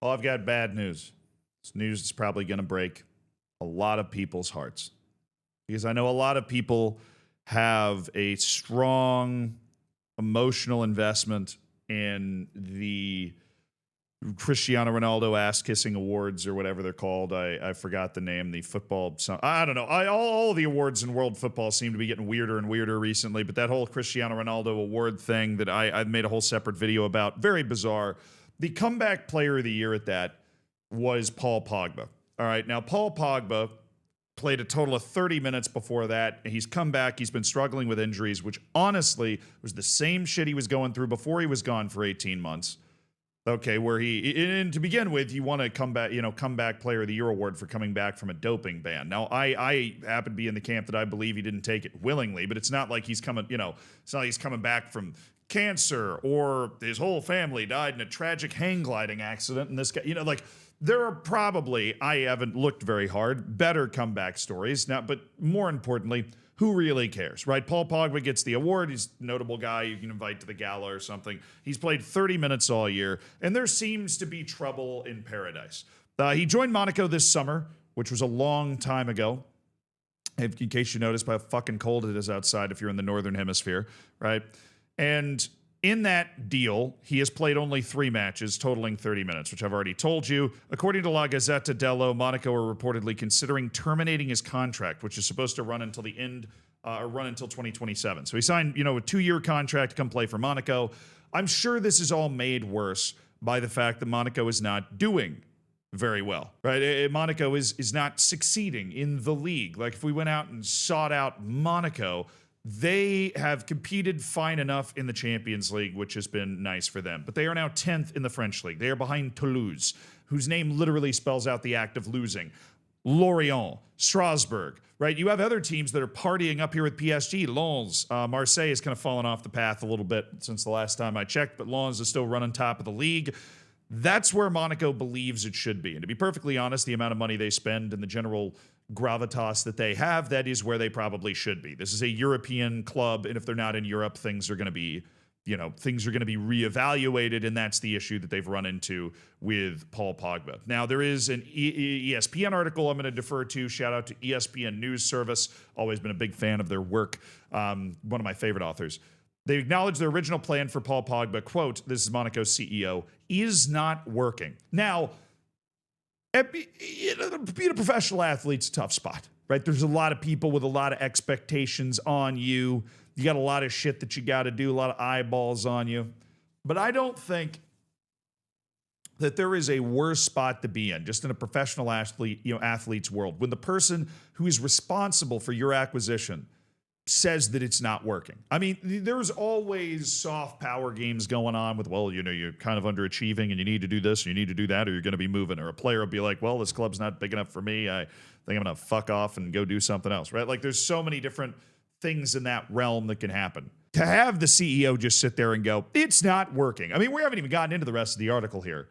Well, I've got bad news. This news is probably going to break a lot of people's hearts because I know a lot of people have a strong emotional investment in the Cristiano Ronaldo ass kissing awards or whatever they're called. I forgot the name. The football. I don't know. All the awards in world football seem to be getting weirder and weirder recently. But that whole Cristiano Ronaldo award thing that I made a whole separate video about, very bizarre. The comeback player of the year at that was Paul Pogba. All right, now Paul Pogba played a total of 30 minutes before that. He's come back. He's been struggling with injuries, which honestly was the same shit he was going through before he was gone for 18 months. Okay, where and to begin with, you want to comeback player of the year award for coming back from a doping ban. Now, I happen to be in the camp that I believe he didn't take it willingly, but it's not like he's coming, it's not like he's coming back from cancer or his whole family died in a tragic hang gliding accident. And this guy, there are probably, I haven't looked very hard, better comeback stories now, but more importantly, who really cares, right? Paul Pogba gets the award. He's a notable guy you can invite to the gala or something. He's played 30 minutes all year, and there seems to be trouble in paradise. He joined Monaco this summer, which was a long time ago. In case you noticed by how fucking cold it is outside if you're in the northern hemisphere, right? And in that deal, he has played only 3 matches, totaling 30 minutes, which I've already told you. According to La Gazzetta dello, Monaco are reportedly considering terminating his contract, which is supposed to run until the end, or run until 2027. So he signed, a 2-year contract to come play for Monaco. I'm sure this is all made worse by the fact that Monaco is not doing very well, right? Monaco is not succeeding in the league. Like if we went out and sought out Monaco, they have competed fine enough in the Champions League, which has been nice for them. But they are now 10th in the French league. They are behind Toulouse, whose name literally spells out the act of losing. Lorient, Strasbourg, right? You have other teams that are partying up here with PSG. Lens, Marseille has kind of fallen off the path a little bit since the last time I checked, but Lens is still running top of the league. That's where Monaco believes it should be. And to be perfectly honest, the amount of money they spend and the general gravitas that they have, that is where they probably should be. This is a European club, and if they're not in Europe, things are going to be reevaluated, and that's the issue that they've run into with Paul Pogba. Now, there is an ESPN article I'm going to defer to. Shout out to ESPN News Service. Always been a big fan of their work. One of my favorite authors. They acknowledge their original plan for Paul Pogba, quote, this is Monaco's CEO, is not working. Now, being a professional athlete's a tough spot, right? There's a lot of people with a lot of expectations on you. You got a lot of shit that you got to do, a lot of eyeballs on you. But I don't think that there is a worse spot to be in, just in a professional athlete's world, when the person who is responsible for your acquisition says that it's not working. I mean, there's always soft power games going on with, well, you're kind of underachieving and you need to do this, or you need to do that, or you're going to be moving. Or a player will be like, well, this club's not big enough for me. I think I'm going to fuck off and go do something else, right? Like there's so many different things in that realm that can happen. To have the CEO just sit there and go, it's not working. I mean, we haven't even gotten into the rest of the article here.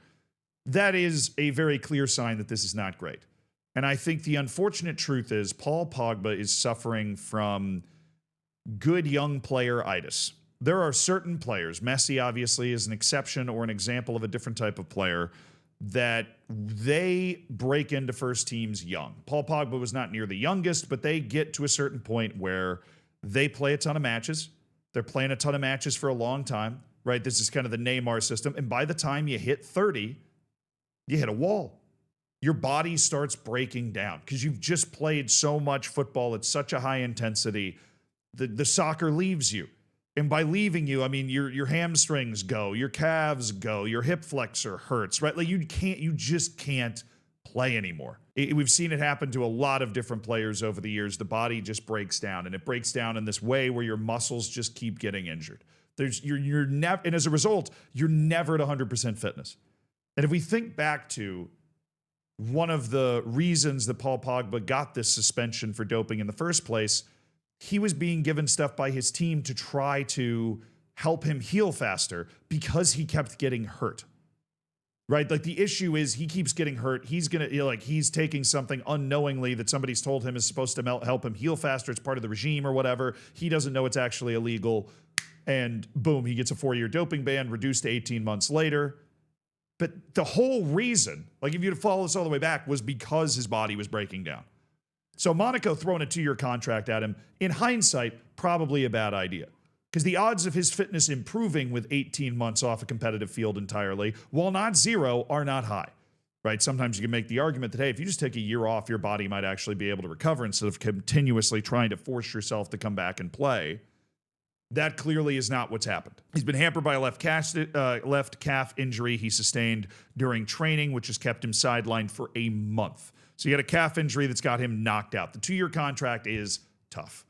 That is a very clear sign that this is not great. And I think the unfortunate truth is Paul Pogba is suffering from good young player-itis. There are certain players, Messi obviously is an exception or an example of a different type of player, that they break into first teams young. Paul Pogba was not near the youngest, but they get to a certain point where they play a ton of matches. They're playing a ton of matches for a long time, right? This is kind of the Neymar system. And by the time you hit 30, you hit a wall. Your body starts breaking down because you've just played so much football at such a high intensity. The soccer leaves you. And by leaving you, I mean your hamstrings go, your calves go, your hip flexor hurts, right? Like you just can't play anymore. We've seen it happen to a lot of different players over the years. The body just breaks down, and it breaks down in this way where your muscles just keep getting injured. You're never, and as a result, you're never at 100% fitness. And if we think back to one of the reasons that Paul Pogba got this suspension for doping in the first place, he was being given stuff by his team to try to help him heal faster because he kept getting hurt. Right? Like the issue is he keeps getting hurt. He's going to, he's taking something unknowingly that somebody's told him is supposed to help him heal faster. It's part of the regime or whatever. He doesn't know it's actually illegal. And boom, he gets a 4-year doping ban reduced to 18 months later. But the whole reason, like if you follow this all the way back, was because his body was breaking down. So Monaco throwing a 2-year contract at him, in hindsight, probably a bad idea. Because the odds of his fitness improving with 18 months off a competitive field entirely, while not zero, are not high. Right? Sometimes you can make the argument that, hey, if you just take a year off, your body might actually be able to recover instead of continuously trying to force yourself to come back and play. That clearly is not what's happened. He's been hampered by a left calf injury he sustained during training, which has kept him sidelined for a month. So he had a calf injury that's got him knocked out. The 2-year contract is tough,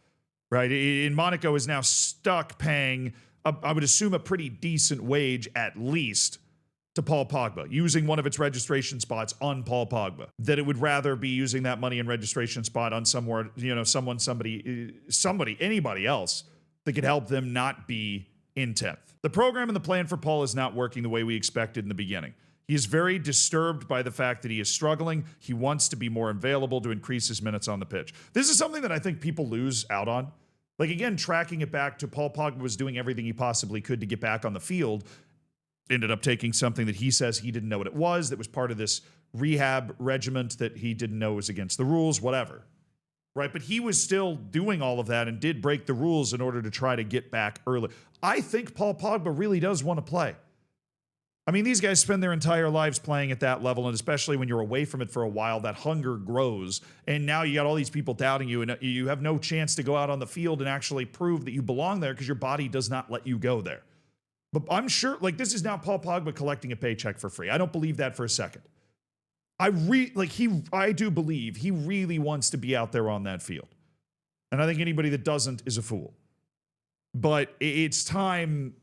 right? In Monaco is now stuck paying, I would assume, a pretty decent wage at least to Paul Pogba, using one of its registration spots on Paul Pogba. That it would rather be using that money and registration spot on somewhere, anybody else that could help them not be in 10th. The program and the plan for Paul is not working the way we expected in the beginning. He is very disturbed by the fact that he is struggling. He wants to be more available to increase his minutes on the pitch. This is something that I think people lose out on. Like, again, tracking it back to Paul Pogba was doing everything he possibly could to get back on the field. Ended up taking something that he says he didn't know what it was, that was part of this rehab regiment that he didn't know was against the rules, whatever. Right? But he was still doing all of that and did break the rules in order to try to get back early. I think Paul Pogba really does want to play. I mean, these guys spend their entire lives playing at that level, and especially when you're away from it for a while, that hunger grows. And now you got all these people doubting you, and you have no chance to go out on the field and actually prove that you belong there because your body does not let you go there. But I'm sure, like, this is now Paul Pogba collecting a paycheck for free. I don't believe that for a second. I do believe he really wants to be out there on that field. And I think anybody that doesn't is a fool. But it's time,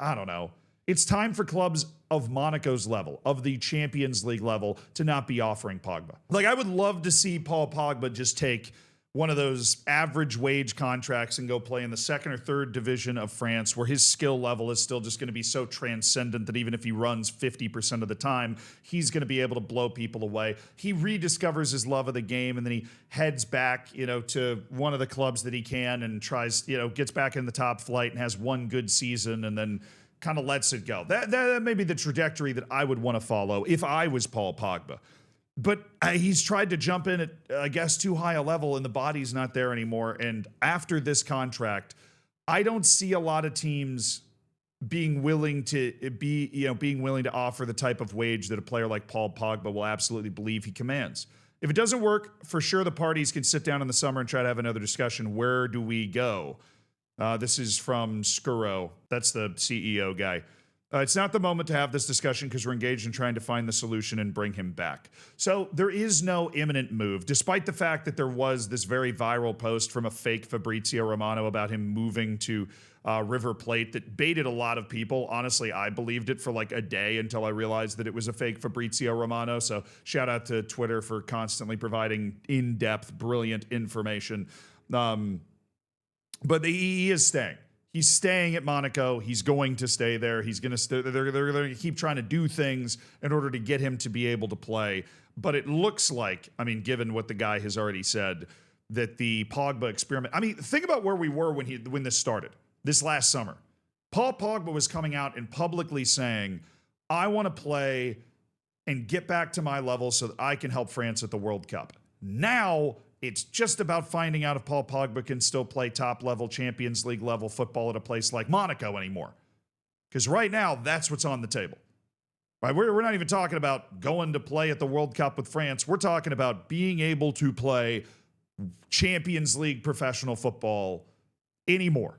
I don't know. It's time for clubs of Monaco's level, of the Champions League level, to not be offering Pogba. Like, I would love to see Paul Pogba just take one of those average wage contracts and go play in the 2nd or 3rd division of France, where his skill level is still just going to be so transcendent that even if he runs 50% of the time, he's going to be able to blow people away. He rediscovers his love of the game, and then he heads back, to one of the clubs that he can and tries, gets back in the top flight and has one good season and then kind of lets it go. That may be the trajectory that I would want to follow if I was Paul Pogba. But he's tried to jump in at, I guess, too high a level, and the body's not there anymore. And after this contract, I don't see a lot of teams being willing to offer the type of wage that a player like Paul Pogba will absolutely believe he commands. If it doesn't work, for sure the parties can sit down in the summer and try to have another discussion. Where do we go? This is from Skuro. That's the CEO guy. It's not the moment to have this discussion because we're engaged in trying to find the solution and bring him back. So there is no imminent move, despite the fact that there was this very viral post from a fake Fabrizio Romano about him moving to River Plate that baited a lot of people. Honestly, I believed it for like a day until I realized that it was a fake Fabrizio Romano. So shout out to Twitter for constantly providing in-depth, brilliant information. But he is staying. He's staying at Monaco. He's going to stay there. He's going to stay. They're going to keep trying to do things in order to get him to be able to play. But it looks like, I mean, given what the guy has already said, that the Pogba experiment. I mean, think about where we were when this started, this last summer. Paul Pogba was coming out and publicly saying, "I want to play and get back to my level so that I can help France at the World Cup." Now it's just about finding out if Paul Pogba can still play top-level Champions League level football at a place like Monaco anymore. Because right now, that's what's on the table. Right? We're not even talking about going to play at the World Cup with France. We're talking about being able to play Champions League professional football anymore.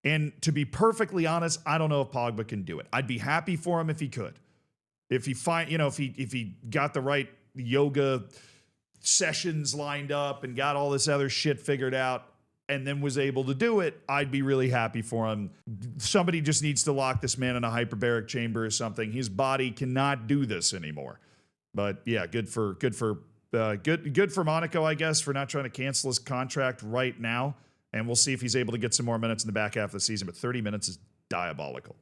And to be perfectly honest, I don't know if Pogba can do it. I'd be happy for him if he could. If he got the right yoga sessions lined up and got all this other shit figured out and then was able to do it, I'd be really happy for him. Somebody just needs to lock this man in a hyperbaric chamber or something. His body cannot do this anymore. But yeah, good for Monaco, I guess, for not trying to cancel his contract right now. And we'll see if he's able to get some more minutes in the back half of the season. But 30 minutes is diabolical.